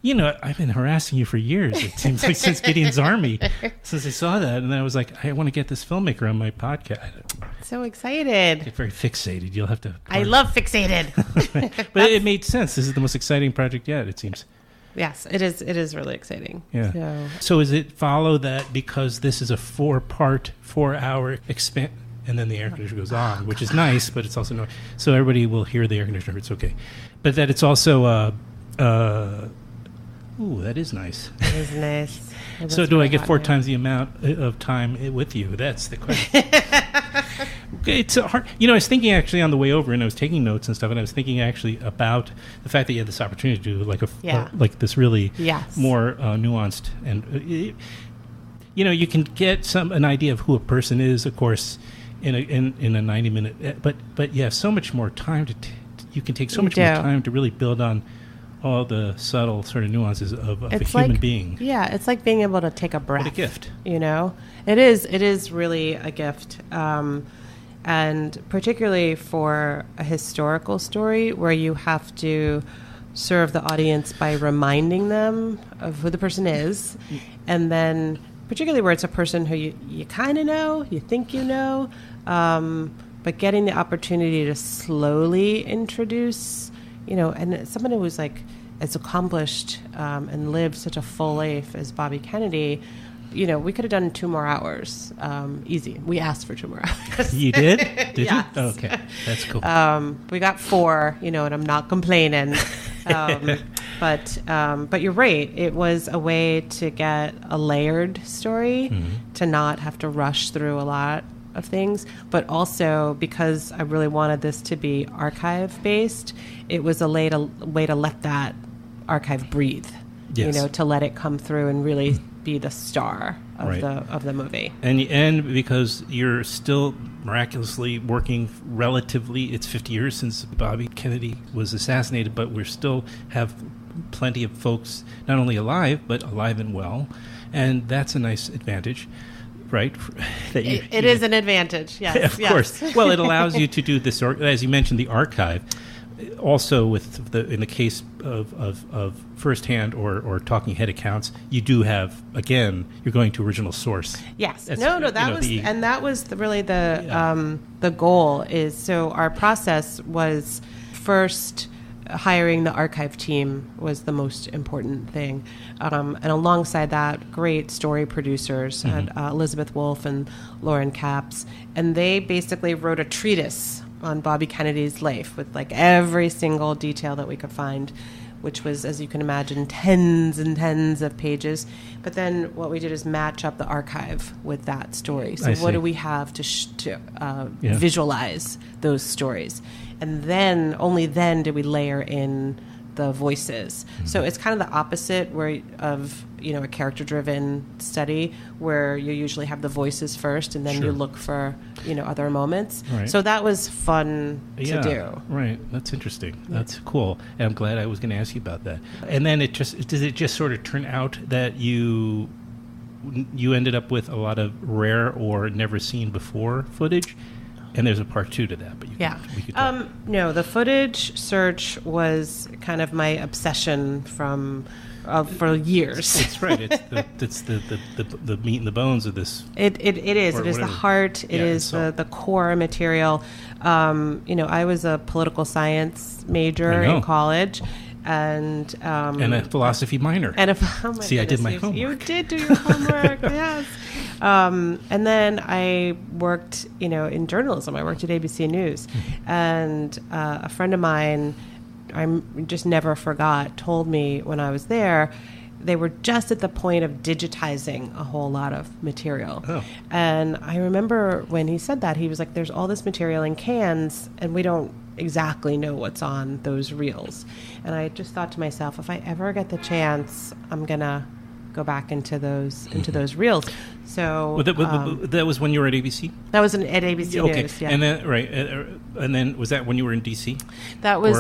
I've been harassing you for years. It seems like since Gideon's Army, since I saw that. And then I was like, I want to get this filmmaker on my podcast. So excited. Get very fixated. You'll have to. I love fixated. But it made sense. This is the most exciting project yet, it seems. Yes, it is. It is really exciting. Yeah. So does it follow that because this is a 4-part, 4-hour expansion? And then the air conditioner goes on, which is nice, but it's also noise. So everybody will hear the air conditioner. It's okay. But that it's also... Ooh, that is nice. It is nice. So do I get 4 times the amount of time with you? That's the question. It's hard. I was thinking actually on the way over, and I was taking notes and stuff, and I was thinking actually about the fact that you had this opportunity to do like this really more nuanced, and you can get an idea of who a person is, of course, in a 90-minute, but you have so much more time you can take so much more time to really build on all the subtle sort of nuances of a human being. Yeah, it's like being able to take a breath. What a gift. It is really a gift. And particularly for a historical story where you have to serve the audience by reminding them of who the person is. And then particularly where it's a person who you kind of know, you think you know, but getting the opportunity to slowly introduce, and someone who's like as accomplished and lived such a full life as Bobby Kennedy, we could have done 2 more hours, easy. We asked for 2 more hours. You did? Did yes. you? Oh, okay, that's cool. We got 4, and I'm not complaining. But you're right. It was a way to get a layered story, to not have to rush through a lot of things, but also because I really wanted this to be archive-based, it was a way to let that archive breathe, to let it come through and really be the star of the movie. And because you're still miraculously working relatively, it's 50 years since Bobby Kennedy was assassinated, but we still have plenty of folks not only alive, but alive and well, and that's a nice advantage. Right? It is an advantage, yes. Of course. Well, it allows you to do this, as you mentioned, the archive. Also, in the case of firsthand or talking head accounts, you do have, again, you're going to original source. Yes. That was really the goal is, so our process was first hiring the archive team was the most important thing. And alongside that, great story producers, Elizabeth Wolfe and Lauren Capps. And they basically wrote a treatise on Bobby Kennedy's life with like every single detail that we could find, which was, as you can imagine, tens and tens of pages. But then what we did is match up the archive with that story. So what do we have to visualize those stories? And then, only then did we layer in the voices. So it's kind of the opposite of a character-driven study where you usually have the voices first and then you look for, other moments. Right. So that was fun to do. Right. That's interesting. That's cool. And I'm glad I was going to ask you about that. And then did it just sort of turn out that you ended up with a lot of rare or never seen before footage? And there's a part 2 to that, but we could talk. No, the footage search was kind of my obsession for years. It's right. It's the meat and the bones of this. It is. It is the heart. It is the core material. I was a political science major in college. And a philosophy minor. See, I did my homework. You did do your homework, yes. And then I worked, in journalism. I worked at ABC News. And a friend of mine, I just never forgot, told me when I was there, they were just at the point of digitizing a whole lot of material. Oh. And I remember when he said that, he was like, there's all this material in cans, and we don't exactly know what's on those reels. And I just thought to myself, if I ever get the chance, I'm going to go back into those reels. So that was when you were at ABC? That was at ABC News, yeah. And then and then was that when you were in DC? That was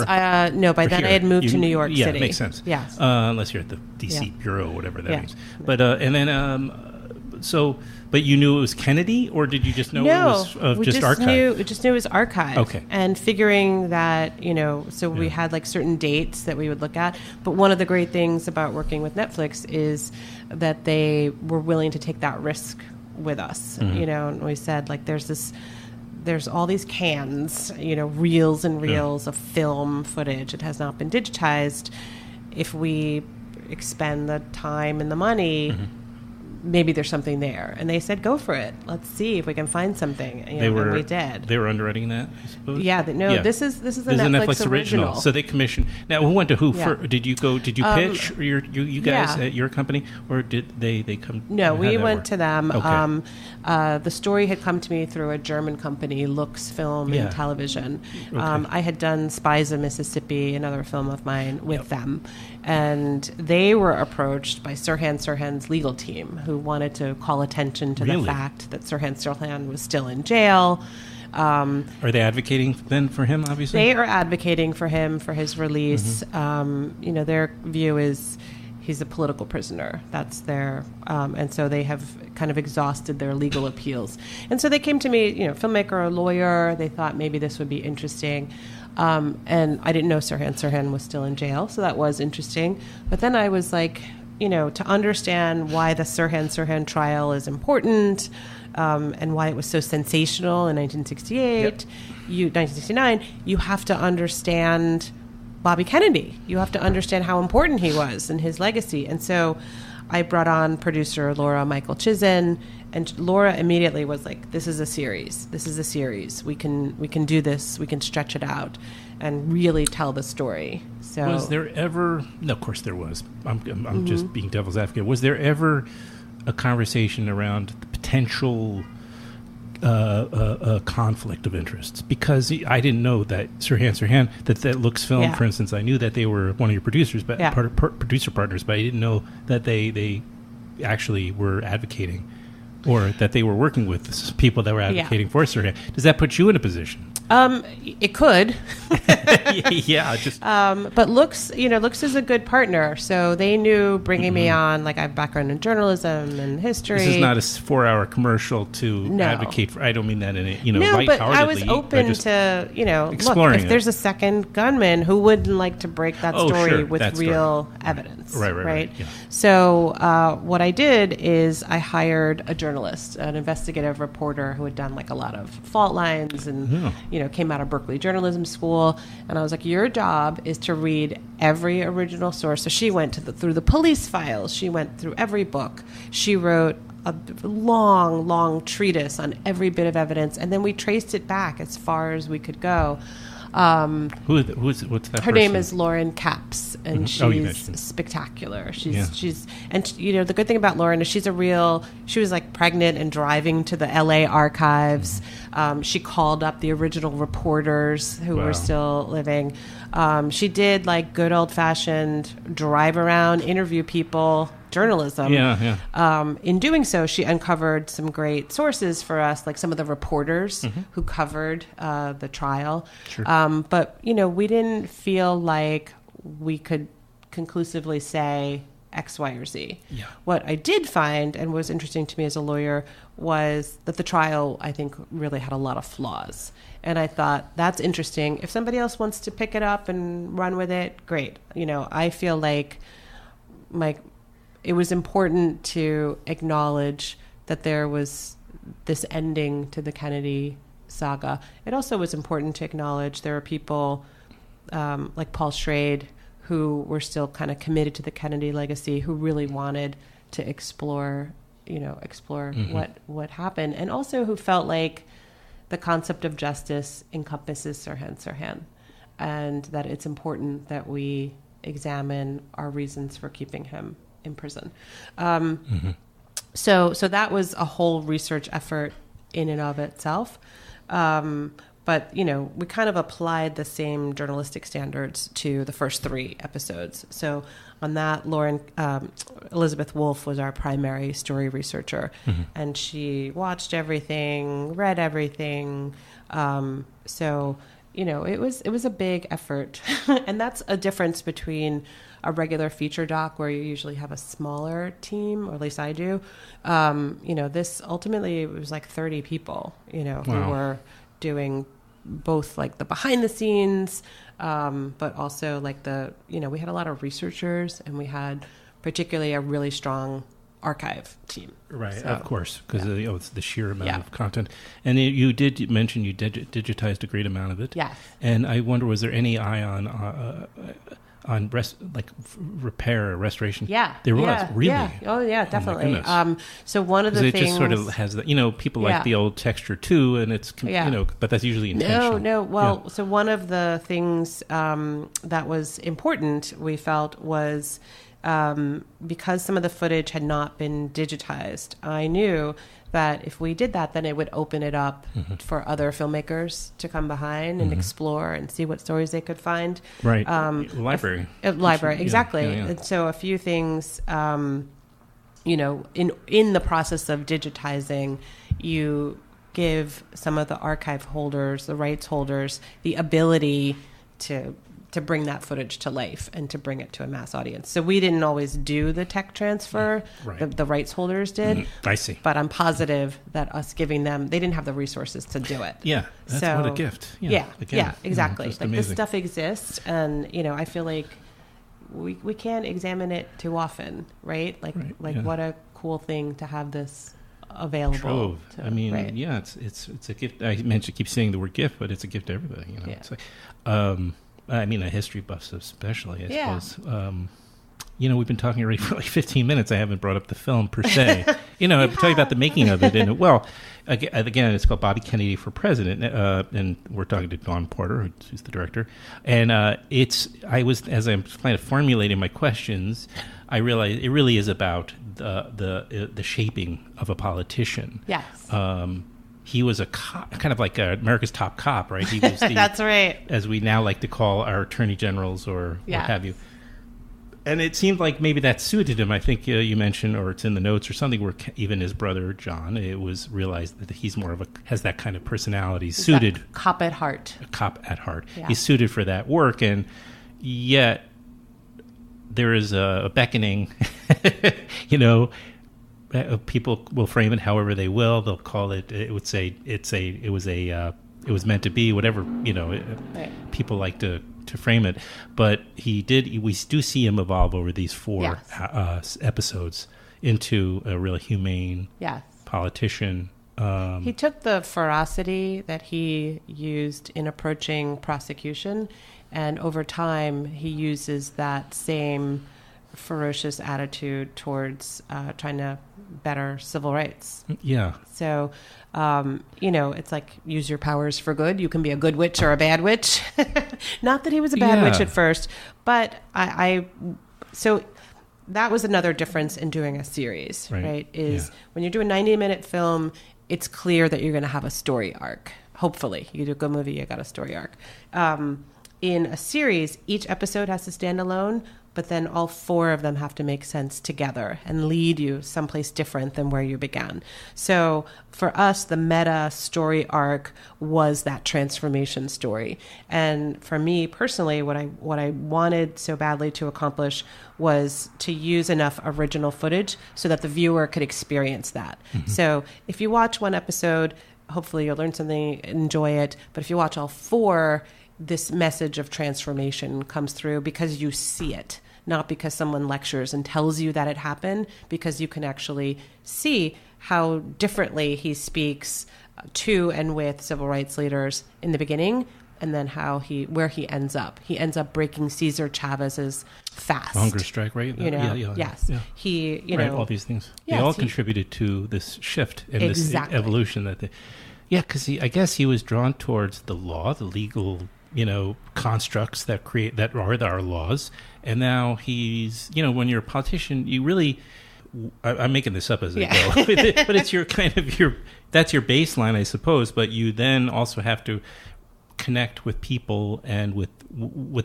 no. By then I had moved to New York City. Yeah, makes sense. Yes. Unless you're at the DC bureau, or whatever that means. But and then but you knew it was Kennedy, or did you just know it was just archive? We just knew it was archive. Okay. And figuring that, we had like certain dates that we would look at. But one of the great things about working with Netflix is that they were willing to take that risk with us. And we said, like, there's all these cans, reels and reels of film footage. It has not been digitized. If we expend the time and the money, maybe there's something there. And they said, go for it. Let's see if we can find something. And we did. They were underwriting that, I suppose? Yeah. This is a Netflix original. So they commissioned. Now, who went to who first? Did you pitch you guys at your company, or did they come? No, we went to them. Okay. The story had come to me through a German company, Lux Film and Television. Okay. I had done Spies of Mississippi, another film of mine, with them. And they were approached by Sirhan Sirhan's legal team, who wanted to call attention to the fact that Sirhan Sirhan was still in jail. Are they advocating then for him, obviously? They are advocating for him, for his release. Their view is he's a political prisoner. That's their... and so they have kind of exhausted their legal appeals. And so they came to me, filmmaker, a lawyer. They thought maybe this would be interesting. And I didn't know Sirhan Sirhan was still in jail, so that was interesting. But then I was like, to understand why the Sirhan Sirhan trial is important, and why it was so sensational in 1968, 1969, you have to understand Bobby Kennedy. You have to understand how important he was and his legacy. And so I brought on producer Laura Michael Chizen, and Laura immediately was like, this is a series. We can do this. We can stretch it out and really tell the story. So was there ever... No, of course there was. I'm just being devil's advocate. Was there ever a conversation around the potential conflict of interests? Because I didn't know that Sirhan Sirhan, that Lux Film, for instance, I knew that they were one of your producers, but producer partners, but I didn't know that they actually were advocating, or that they were working with people that were advocating for Sirhan. Does that put you in a position? It could. But Lux is a good partner. So they knew bringing me on, like I have background in journalism and history. This is not a 4-hour commercial to advocate for. I don't mean that in a, lightheartedly. But I was open to, look, if there's a second gunman, who wouldn't like to break that story with real evidence? Right. Yeah. So what I did is I hired a journalist, an investigative reporter who had done like a lot of fault lines and, came out of Berkeley Journalism School. And I was like, your job is to read every original source. So she went through the police files. She went through every book. She wrote a long, long treatise on every bit of evidence. And then we traced it back as far as we could go. What's that Her name is Lauren Capps, and she's spectacular. She's the good thing about Lauren is she was like pregnant and driving to the LA archives. She called up the original reporters who were still living. She did like good old fashioned drive around, interview people, journalism. In doing so, she uncovered some great sources for us, like some of the reporters who covered the trial. Sure. But we didn't feel like we could conclusively say X, Y, or Z. Yeah. What I did find, and was interesting to me as a lawyer, was that the trial, I think, really had a lot of flaws. And I thought, that's interesting. If somebody else wants to pick it up and run with it, great. I feel like it was important to acknowledge that there was this ending to the Kennedy saga. It also was important to acknowledge there are people like Paul Schrade who were still kind of committed to the Kennedy legacy, who really wanted to explore what happened, and also who felt like the concept of justice encompasses Sirhan Sirhan, and that it's important that we examine our reasons for keeping him in prison. So that was a whole research effort in and of itself. But, we kind of applied the same journalistic standards to the first 3 episodes. So on that, Elizabeth Wolfe was our primary story researcher, and she watched everything, read everything. So, it was a big effort. And that's a difference between a regular feature doc where you usually have a smaller team, or at least I do. This ultimately, it was like 30 people, who were doing both like the behind the scenes, but also like we had a lot of researchers, and we had particularly a really strong archive team. Right, so, of course, because it's the sheer amount of content. And you did mention you digitized a great amount of it. Yes. And I wonder, was there any eye on repair or restoration? Yeah. There was, really? Yeah. Oh, yeah, definitely. So one of the things... It just sort of has the, people like the old texture too, and it's, but that's usually intentional. No. Well, so one of the things that was important, we felt, was... because some of the footage had not been digitized, I knew that if we did that, then it would open it up for other filmmakers to come behind and explore and see what stories they could find. Right. Library, exactly. Yeah. And so a few things, in the process of digitizing, you give some of the archive holders, the rights holders, the ability to bring that footage to life and to bring it to a mass audience. So we didn't always do the tech transfer. Right. The rights holders did. I see. But I'm positive that us giving them, they didn't have the resources to do it. Yeah. That's what a gift. Yeah. Again, yeah, exactly. Like amazing. This stuff exists, and, I feel like we can't examine it too often, right? What a cool thing to have this available. It's a gift. I mentioned, keep saying the word gift, but it's a gift to everybody. Yeah. It's like, a history buffs especially, I suppose. We've been talking already for like 15 minutes. I haven't brought up the film per se. I'm talking about the making of it. And again, it's called Bobby Kennedy for President. And we're talking to Dawn Porter, who's the director. And as I'm kind of formulating my questions, I realized it really is about the shaping of a politician. Yes. He was a cop, kind of like America's top cop, right? He was That's right. As we now like to call our attorney generals or what have you. And it seemed like maybe that suited him. I think you mentioned, or it's in the notes or something, where even his brother John, it was realized that he's more of has that kind of personality, he's suited. Cop at heart. A cop at heart. Yeah. He's suited for that work, and yet there is a beckoning. People will frame it however they will. They'll call it. It would say it was meant to be, whatever people like to frame it. But we do see him evolve over these 4 episodes into a really humane politician. He took the ferocity that he used in approaching prosecution, and over time he uses that same ferocious attitude towards trying to better civil rights. Yeah. So, it's like, use your powers for good. You can be a good witch or a bad witch. Not that he was a bad witch at first, but so that was another difference in doing a series, right? When you're doing a 90-minute film, it's clear that you're going to have a story arc. Hopefully. You do a good movie, you got a story arc. In a series, each episode has to stand alone, but then all 4 of them have to make sense together and lead you someplace different than where you began. So for us, the meta story arc was that transformation story. And for me personally, what I wanted so badly to accomplish was to use enough original footage so that the viewer could experience that. Mm-hmm. So if you watch one episode, hopefully you'll learn something, enjoy it. But if you watch all 4, this message of transformation comes through because you see it, not because someone lectures and tells you that it happened, because you can actually see how differently he speaks to and with civil rights leaders in the beginning, and then where he ends up. He ends up breaking Cesar Chavez's fast. Hunger strike, right? Yes. Yeah. He, all these things. Yes, they all contributed to this shift and this evolution because I guess he was drawn towards the law, the legal constructs that are our laws. And now he's, when you're a politician, you really, I'm making this up as I go, but it's that's your baseline, I suppose. But you then also have to connect with people and with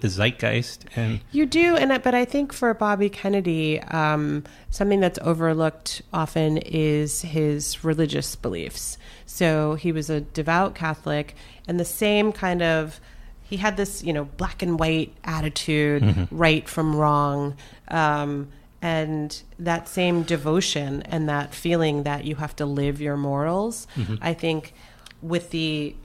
the zeitgeist. And you do, but I think for Bobby Kennedy, something that's overlooked often is his religious beliefs. So he was a devout Catholic, and the same kind of he had this, black and white attitude, right from wrong. And that same devotion and that feeling that you have to live your morals, I think with the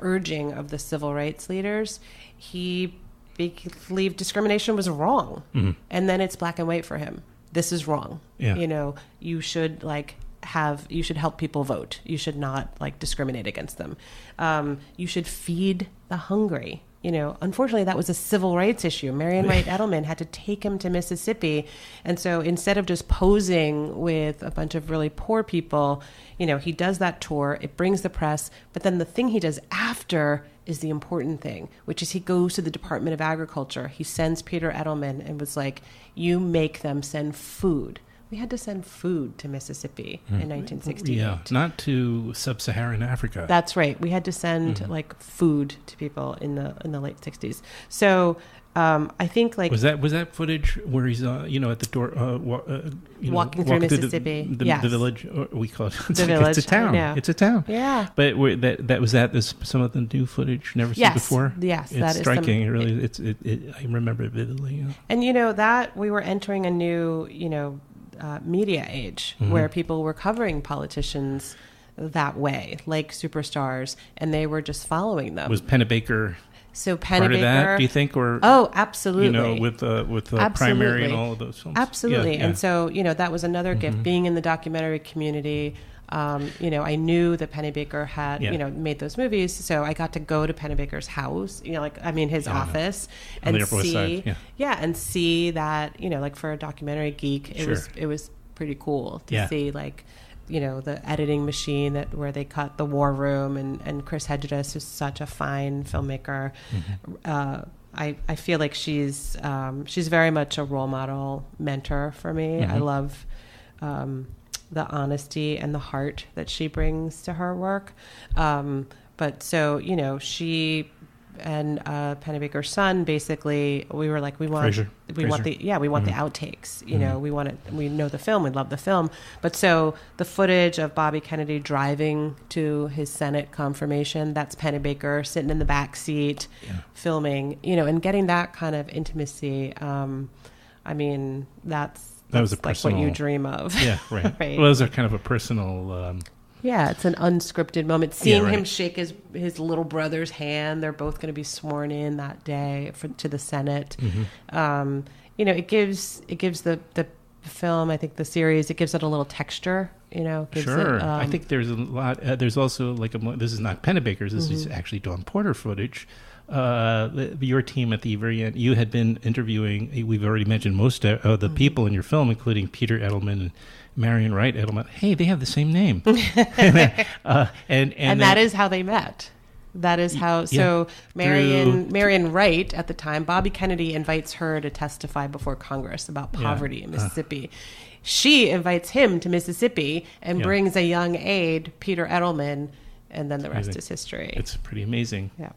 urging of the civil rights leaders, he believed discrimination was wrong. And then it's black and white for him. This is wrong. Yeah. You should you should help people vote. You should not discriminate against them. You should feed the hungry. Unfortunately, that was a civil rights issue. Marian Wright Edelman had to take him to Mississippi. And so instead of just posing with a bunch of really poor people, he does that tour. It brings the press. But then the thing he does after is the important thing, which is he goes to the Department of Agriculture. He sends Peter Edelman and was like, you make them send food. We had to send food to Mississippi in 1968. Yeah, not to sub-Saharan Africa. That's right. We had to send food to people in the late 60s. So I think was that footage where he's at the door walking through Mississippi. The village, or we call it the village. It's a town. It's a town. Yeah. But this some of the new footage never seen before. Yes, it's striking. I remember it vividly. Yeah. And that we were entering a new media age where people were covering politicians that way, like superstars, and they were just following them. Was Pennebaker part of that, do you think? Or absolutely. With the primary and all of those films. Absolutely. Yeah. And so that was another gift, being in the documentary community. I knew that Pennebaker had, made those movies, so I got to go to Pennebaker's house, his office, and see, and see that, for a documentary geek, it was pretty cool to see, the editing machine where they cut the War Room, and Chris Hedges is such a fine filmmaker. I feel like she's very much a role model mentor for me. I love the honesty and the heart that she brings to her work. But so, she and Pennebaker's son, basically, we were like, we want the outtakes, we know the film, we love the film. But so the footage of Bobby Kennedy driving to his Senate confirmation, that's Pennebaker sitting in the back seat, filming, and getting that kind of intimacy. That was personal, what you dream of. Yeah, right. Right. Well, those are kind of a personal... it's an unscripted moment. Seeing him shake his little brother's hand. They're both going to be sworn in that day to the Senate. It gives the film, I think the series, it gives it a little texture. I think there's a lot. There's also this is not Pennebaker's. This is actually Dawn Porter footage. Your team at the very end, you had been interviewing, we've already mentioned most of the people in your film, including Peter Edelman and Marian Wright Edelman. Hey, they have the same name. and that is how they met. That is how, Marian Wright, at the time, Bobby Kennedy invites her to testify before Congress about poverty in Mississippi. She invites him to Mississippi and brings a young aide, Peter Edelman, and then the rest is history. It's pretty amazing. Yeah.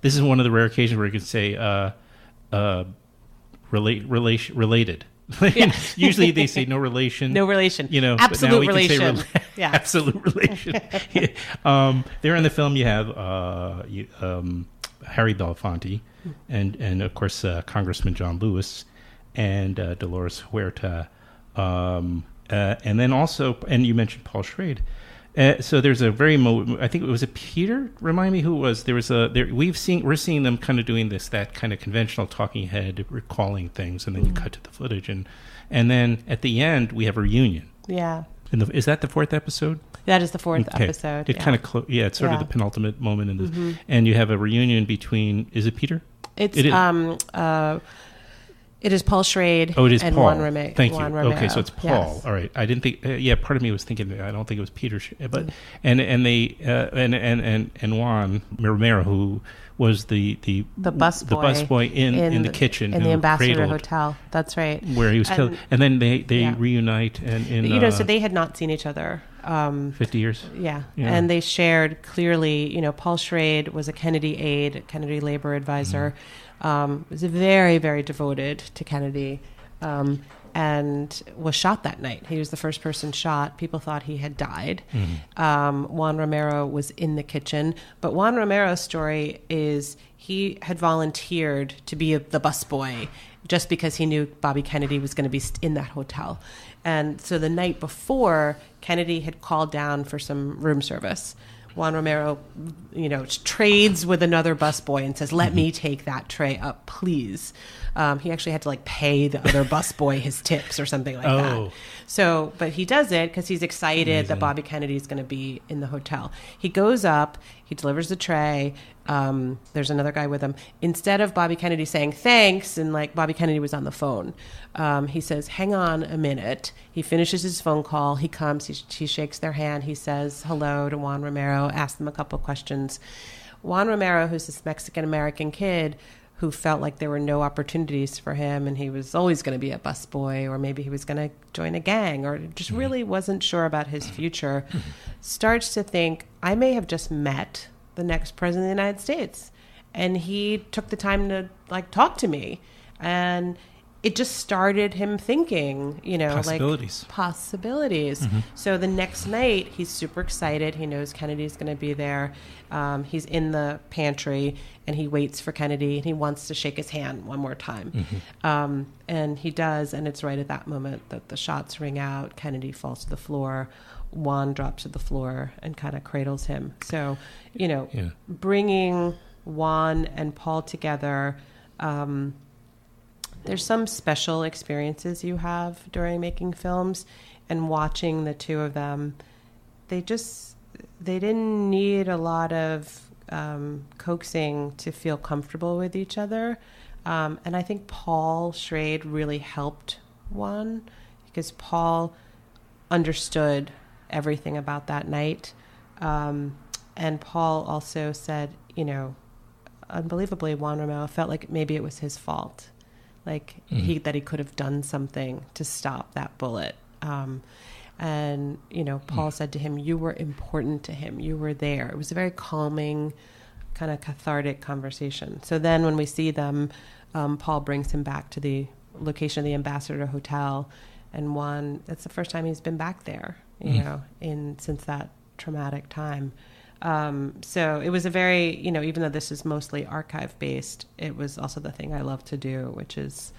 This is one of the rare occasions where you can say related. Usually they say no relation. No relation. Absolute relation. Absolute relation. There in the film you have Harry Belafonte and of course Congressman John Lewis and Dolores Huerta, and then also, and you mentioned Paul Schrade. So there's a very I think it was a Peter. Remind me who it was. We're seeing them kind of doing that kind of conventional talking head, recalling things, and then you cut to the footage, and then at the end we have a reunion. Yeah. Is that the fourth episode? That is the fourth episode. It kind of it's sort of the penultimate moment in this, and you have a reunion between. Is it Peter? It is Paul Schrade. Oh, it is and Paul. Juan Romero. Thank you. Okay, so it's Paul. Yes. All right. I didn't think. Part of me was thinking. I don't think it was Peter. But and Juan Romero, who was the busboy in the kitchen in the Ambassador Hotel. That's right. Where he was killed, and then they reunite and so they had not seen each other. 50 years. Yeah. And they shared clearly. Paul Schrade was a Kennedy aide, Kennedy labor advisor. Was very, very devoted to Kennedy. and was shot that night. He was the first person shot. People thought he had died. Juan Romero was in the kitchen. But Juan Romero's story is he had volunteered to be the busboy just because he knew Bobby Kennedy was going to be in that hotel. And so the night before, Kennedy had called down for some room service. Juan Romero, trades with another busboy and says, let me take that tray up, please. He actually had to pay the other busboy his tips or something like that. So, but he does it because he's excited that Bobby Kennedy is going to be in the hotel. He goes up, he delivers the tray. There's another guy with him. Instead of Bobby Kennedy saying thanks, and Bobby Kennedy was on the phone, he says, hang on a minute. He finishes his phone call. He comes, he shakes their hand. He says hello to Juan Romero, asks them a couple questions. Juan Romero, who's this Mexican-American kid who felt like there were no opportunities for him and he was always going to be a busboy, or maybe he was going to join a gang, or just really wasn't sure about his future, starts to think, I may have just met the next president of the United States. And he took the time to talk to me. And it just started him thinking, possibilities. So the next night, he's super excited. He knows Kennedy's going to be there. He's in the pantry, and he waits for Kennedy, and he wants to shake his hand one more time. And he does, and it's right at that moment that the shots ring out. Kennedy falls to the floor. Juan drops to the floor and kind of cradles him. So, bringing Juan and Paul together, there's some special experiences you have during making films, and watching the two of them, they didn't need a lot of coaxing to feel comfortable with each other. And I think Paul Schrade really helped Juan, because Paul understood everything about that night. And Paul also said, unbelievably, Juan Romero felt like maybe it was his fault. That he could have done something to stop that bullet. And Paul said to him, you were important to him. You were there. It was a very calming, kind of cathartic conversation. So then when we see them, Paul brings him back to the location of the Ambassador Hotel. And Juan, that's the first time he's been back there, since that traumatic time. So it was a very, even though this is mostly archive based, it was also the thing I love to do, which is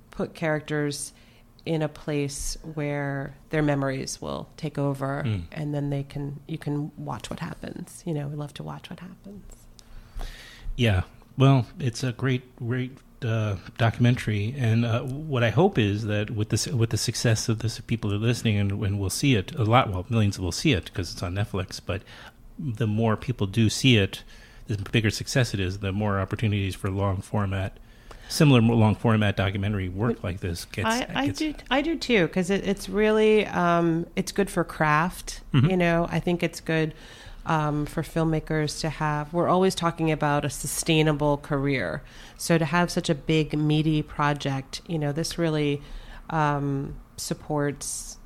put characters in a place where their memories will take over, and then you can watch what happens. We love to watch what happens. Yeah. Well, it's a great documentary, and what I hope is that with the success of this, people are listening, and we'll see it a lot. Well, millions will see it because it's on Netflix, but the more people do see it, the bigger success it is, the more opportunities for similar long format documentary work like this gets. I do too, because it's really it's good for craft. I think it's good for filmmakers to have. We're always talking about a sustainable career, so to have such a big meaty project, this really supports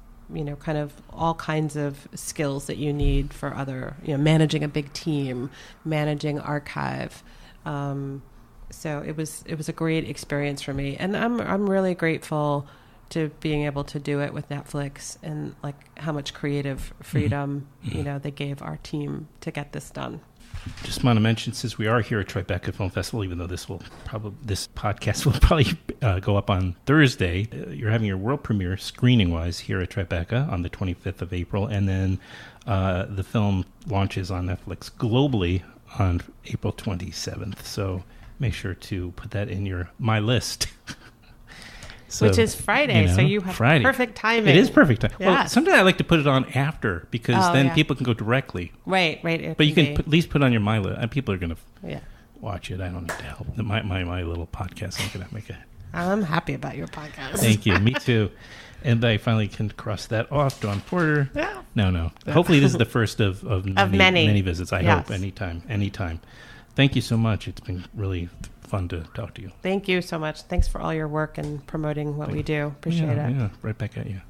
kind of all kinds of skills that you need for other, managing a big team, managing archive. So it was a great experience for me, and I'm really grateful to being able to do it with Netflix, and how much creative freedom they gave our team to get this done. Just want to mention, since we are here at Tribeca Film Festival, even though this podcast will probably go up on Thursday, you're having your world premiere screening-wise here at Tribeca on the 25th of April, and then the film launches on Netflix globally on April 27th. So make sure to put that in my list. So, which is Friday, so you have perfect timing. It is perfect time. Yes. Well, sometimes I like to put it on after, because then people can go directly. Right. But you can at least put it on your My List, and people are going to watch it. I don't need to help. My little podcast, I'm going to make it. I'm happy about your podcast. Thank you. Me too. And I finally can cross that off. Dawn Porter. Yeah. No. Hopefully this is the first of many visits. I hope. Anytime. Thank you so much. It's been really fun to talk to you. Thank you so much. Thanks for all your work and promoting what we do. Appreciate it. Yeah, right back at you.